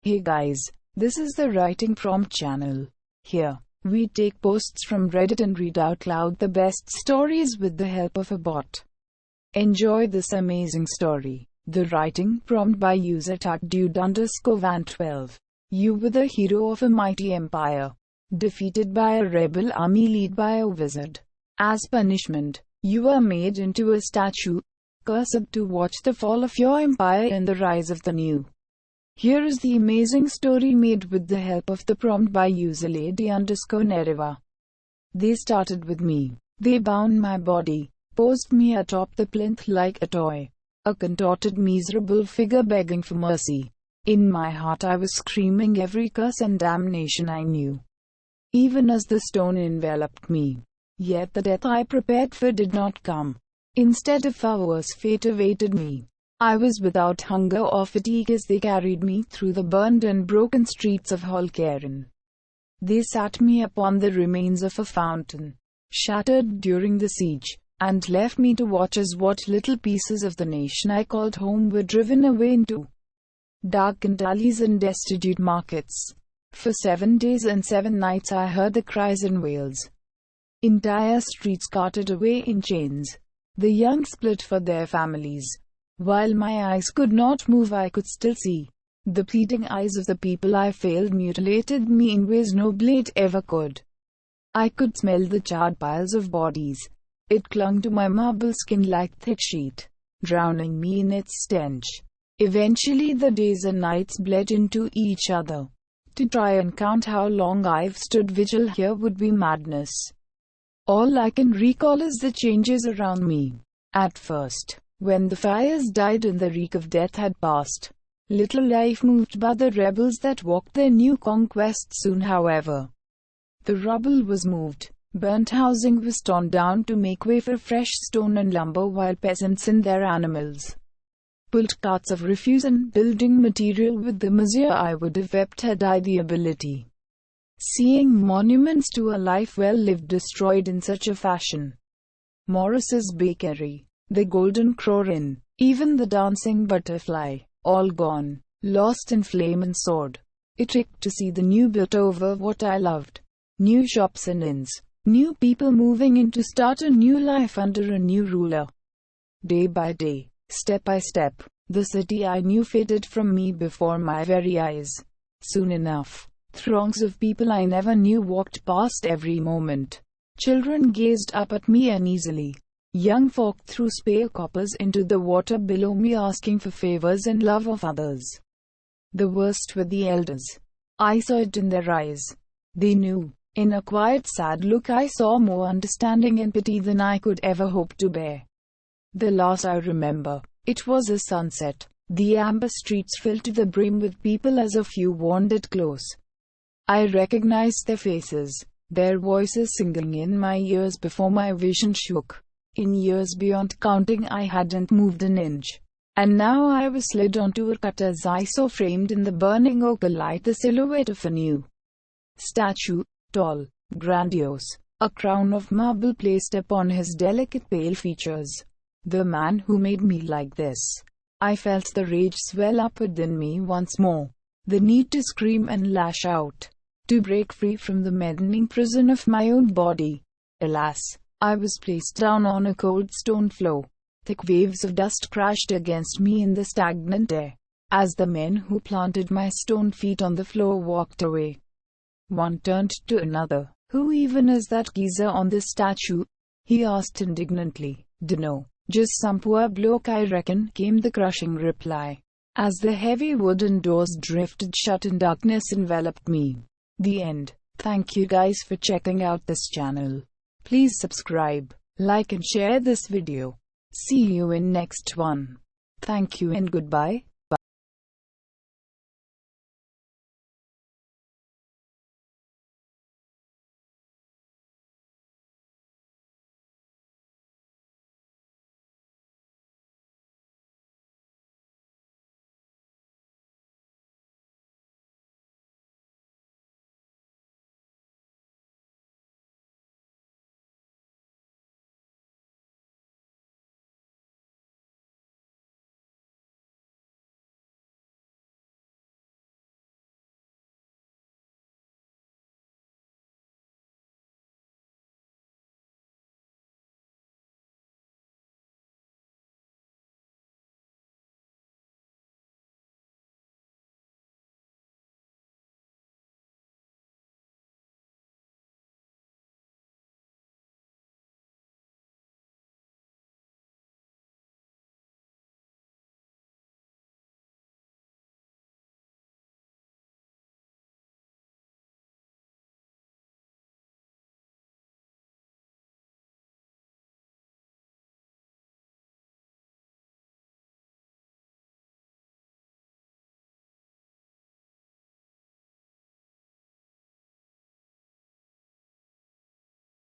Hey guys, this is the Writing Prompt channel. Here, we take posts from Reddit and read out loud the best stories with the help of a bot. Enjoy this amazing story. The Writing Prompt by user TuckDude_Van12. You were the hero of a mighty empire, defeated by a rebel army led by a wizard. As punishment, you were made into a statue, cursed to watch the fall of your empire and the rise of the new. Here is the amazing story made with the help of the prompt by user Lady_Nereva. They started with me. They bound my body, posed me atop the plinth like a toy, a contorted miserable figure begging for mercy. In my heart I was screaming every curse and damnation I knew, even as the stone enveloped me. Yet the death I prepared for did not come. Instead, a far worse fate awaited me. I was without hunger or fatigue as they carried me through the burned and broken streets of Holkaren. They sat me upon the remains of a fountain, shattered during the siege, and left me to watch as what little pieces of the nation I called home were driven away into darkened alleys and destitute markets. For 7 days and 7 nights I heard the cries and wails. Entire streets carted away in chains. The young split for their families. While my eyes could not move, I could still see. The pleading eyes of the people I failed mutilated me in ways no blade ever could. I could smell the charred piles of bodies. It clung to my marble skin like thick sheet, drowning me in its stench. Eventually the days and nights bled into each other. To try and count how long I've stood vigil here would be madness. All I can recall is the changes around me. At first, when the fires died and the reek of death had passed, little life moved by the rebels that walked their new conquest. Soon, however, the rubble was moved. Burnt housing was torn down to make way for fresh stone and lumber, while peasants and their animals pulled carts of refuse and building material with them. As I would have wept had I the ability. Seeing monuments to a life well lived destroyed in such a fashion. Morris's Bakery, the Golden Crow Inn, even the Dancing Butterfly, all gone, lost in flame and sword. It ached to see the new built over what I loved. New shops and inns, new people moving in to start a new life under a new ruler. Day by day, step by step, the city I knew faded from me before my very eyes. Soon enough, throngs of people I never knew walked past every moment. Children gazed up at me uneasily. Young folk threw spare coppers into the water below me, asking for favors and love of others. The worst were the elders. I saw it in their eyes. They knew. In a quiet, sad look I saw more understanding and pity than I could ever hope to bear. The last I remember, it was a sunset. The amber streets filled to the brim with people as a few wandered close. I recognized their faces, their voices singing in my ears before my vision shook. In years beyond counting I hadn't moved an inch. And now I was slid onto a cut as I saw framed in the burning oak light the silhouette of a new statue, tall, grandiose, a crown of marble placed upon his delicate pale features. The man who made me like this. I felt the rage swell up within me once more. The need to scream and lash out. To break free from the maddening prison of my own body. Alas, I was placed down on a cold stone floor. Thick waves of dust crashed against me in the stagnant air, as the men who planted my stone feet on the floor walked away. One turned to another. "Who even is that geezer on this statue?" he asked indignantly. "Dunno, just some poor bloke I reckon," came the crushing reply, as the heavy wooden doors drifted shut and darkness enveloped me. The end. Thank you guys for checking out this channel. Please subscribe, like and share this video. See you in next one. Thank you and goodbye.